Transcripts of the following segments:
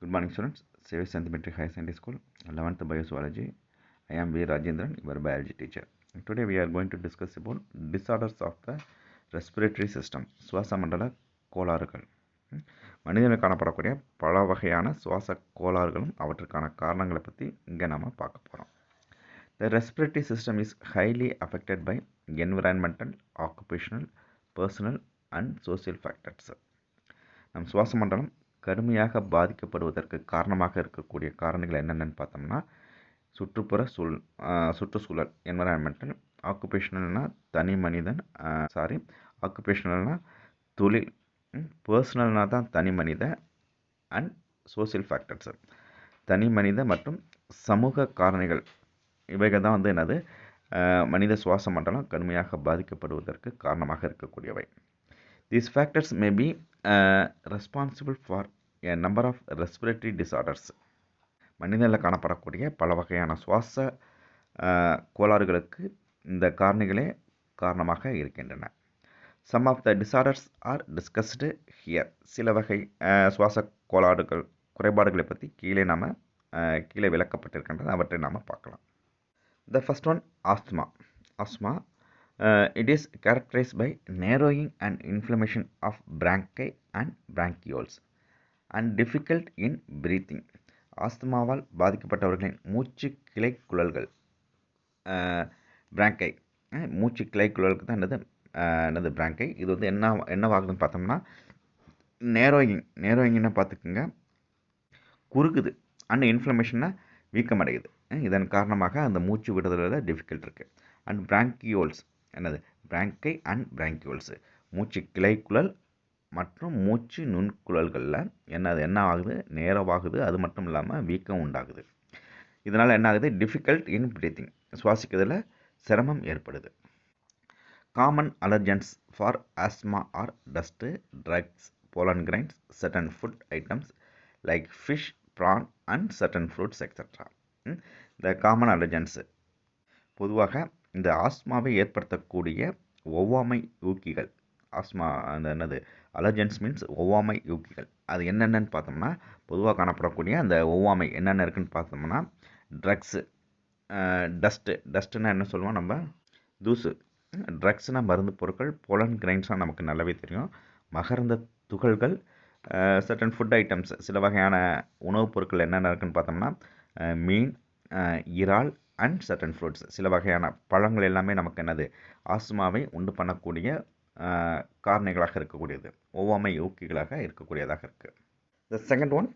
Good morning, students. Save St. Metric High Science School, 11th Biozoology. I am V. Rajendran, your biology teacher. Today we are going to discuss about disorders of the respiratory system. சுவாச மண்டல கோளாறுகள். மனிதனுக்கு காணப்படக்கூடிய பல வகையான சுவாச கோளாறுகளும் அவற்றுக்கான காரணங்களை பற்றி இங்கே நாம் பார்க்க போகிறோம். The respiratory system is highly affected by environmental, occupational, personal and social factors. நம் சுவாச மண்டலம் கடுமையாக பாதிக்கப்படுவதற்கு காரணமாக இருக்கக்கூடிய காரணிகள் என்னென்னு பார்த்தோம்னா சுற்றுச்சூழல் என்வரான்மெண்டல், ஆக்குபேஷனல்னால் தனி மனிதன் ஆக்குபேஷனல்னால் தொழில், பர்சனல்னால் தான் தனி மனித அண்ட் சோசியல் ஃபேக்டர்ஸ் தனி மனித மற்றும் சமூக காரணிகள் இவைகள் தான் என்னது மனித சுவாச மண்டலம் கடுமையாக பாதிக்கப்படுவதற்கு காரணமாக இருக்கக்கூடியவை. These factors may be responsible for a number of respiratory disorders. மனிதனில் காணப்படக்கூடிய பல வகையான சுவாச கோளாறுகளுக்கு இந்த காரணிகளே காரணமாக இருக்கின்றன. Some of the disorders are discussed here. சில வகை சுவாச கோளாறுகள் குறைபாடுகளை பற்றி கீழே விளக்கப்பட்டிருக்கின்றது, அவற்றை நாம் பார்க்கலாம். The first one, asthma. It is characterized by narrowing and inflammation of bronchi and bronchioles and difficult in breathing. ஆஸ்துமாவால் பாதிக்கப்பட்டவர்களின் மூச்சு கிளை குழல்கள் பிராங்கை மூச்சு கிளை குழலுக்கு தான் என்னது பிராங்கை. இது என்னவாகுதுன்னு பார்த்தோம்னா நேரோயிங்னா பார்த்துக்குங்க குறுகுது, அண்ட் இன்ஃப்ளமேஷன்னா வீக்கமடையுது. இதன் காரணமாக அந்த மூச்சு விடுதலில் டிஃபிகல்ட் இருக்குது. அண்ட் பிராங்கியோல்ஸ் பிராங்கை அண்ட் பிராங்கியோல்ஸ் மூச்சு கிளைக்குழல் மற்றும் மூச்சு நுண்குழல்களில் என்ன ஆகுது, நேரவாகுது. அது மட்டும் இல்லாமல் வீக்கம் உண்டாகுது. இதனால் என்ன ஆகுது, டிஃபிகல்ட் இன் பிரீத்திங், சுவாசிக்கிறதுல சிரமம் ஏற்படுது. Common allergens for asthma are dust, drugs, pollen grains, certain food items like fish, prawn and certain fruits etc. இந்த காமன் அலர்ஜன்ஸ் பொதுவாக இந்த ஆஸ்மாவை ஏற்படுத்தக்கூடிய ஒவ்வாமை ஊக்கிகள். ஆஸ்மா அலர்ஜன்ஸ் மீன்ஸ் ஒவ்வாமை ஊக்கிகள். அது என்னென்னு பார்த்தோம்னா பொதுவாக காணப்படக்கூடிய அந்த ஒவ்வாமை என்னென்ன இருக்குன்னு பார்த்தோம்னா ட்ரக்ஸு, டஸ்ட்டுன்னா என்ன சொல்லுவோம் நம்ம, தூசு. ட்ரக்ஸ்னால் மருந்து பொருட்கள், pollen grains நமக்கு நல்லாவே தெரியும், மகரந்த துகள்கள், சர்டன் ஃபுட் ஐட்டம்ஸ் சில வகையான உணவுப் பொருட்கள் என்னென்ன இருக்குன்னு பார்த்தோம்னா மீன், இறால் அண்ட் சர்டன் ஃப்ரூட்ஸ் சில வகையான பழங்கள் எல்லாமே நமக்கு ஆஸ்துமாவை உண்டு பண்ணக்கூடிய காரணிகளாக இருக்கக்கூடியது, ஒவ்வாமை ஊக்கிகளாக இருக்கக்கூடியதாக இருக்குது. The second one,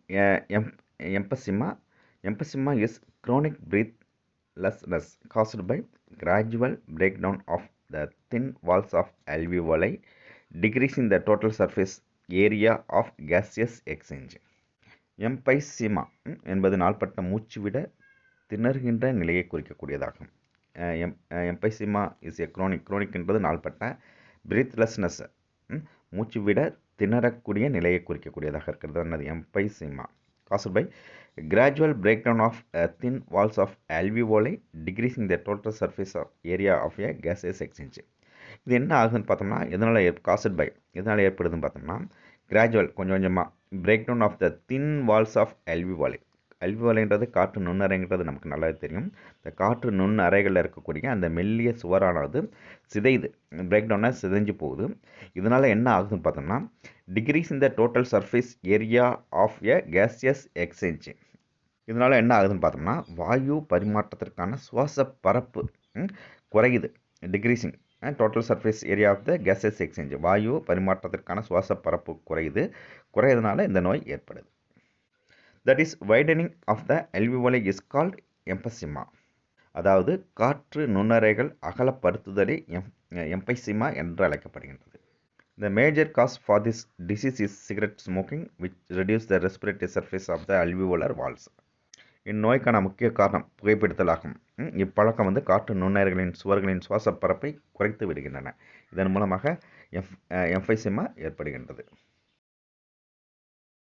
emphysema is chronic breathlessness caused by gradual breakdown of the thin walls of alveoli, decreasing the total surface area of gaseous exchange. எம்பைசிமா என்பது நாள்பட்ட மூச்சு விட திணறுகின்ற நிலையை குறிக்கக்கூடியதாகும். எம்பைசிமா இஸ் எ குரோனிக் என்பது நாள்பட்ட, பிரீத்லெஸ்னஸ் மூச்சு விட திணறக்கூடிய நிலையை குறிக்கக்கூடியதாக இருக்கிறது. என்னது எம்பைசிமா caused by gradual breakdown of thin walls of alveoli, decreasing the total surface area of a gaseous exchange. இது என்ன ஆகுதுன்னு பார்த்தோம்னா எதனால் ஏற்படுதுன்னு பார்த்தோம்னா கிராஜுவல் கொஞ்சம் கொஞ்சமாக break down of the thin walls of அல்வியோலைன்றது காற்று நுண்ணறைங்கிறது நமக்கு நல்லா தெரியும். இந்த காற்று நுண் அறைகளில் இருக்கக்கூடிய அந்த மெல்லிய சுவரானது பிரேக் டவுனாக சிதைஞ்சு போகுது. இதனால் என்ன ஆகுதுன்னு பார்த்தோம்னா decrease in the total surface area of a gaseous exchange. இதனால் என்ன ஆகுதுன்னு பார்த்தோம்னா வாயு பரிமாற்றத்திற்கான சுவாச பரப்பு குறையுது. Decreasing total surface area of the gases exchange, வாயு பரிமாற்றத்திற்கான சுவாச பரப்பு குறையதுனால இந்த நோய் ஏற்படுது. That is widening of the alveoli is called emphysema. அதாவது காற்று நுண்ணறைகள் அகலப்படுத்துதலே எம்பைசிமா என்று அழைக்கப்படுகின்றது. The major cause for this disease is cigarette smoking, which reduces the respiratory surface of the alveolar walls. இந்நோய்க்கான முக்கிய காரணம் புகைப்பிடித்தலாகும். இப்பழக்கம் காற்று நுண்ணறைகளின் சுவர்களின் சுவாச பரப்பை குறைத்து விடுகின்றன. இதன் மூலமாக எம்பைசிமா ஏற்படுகின்றது.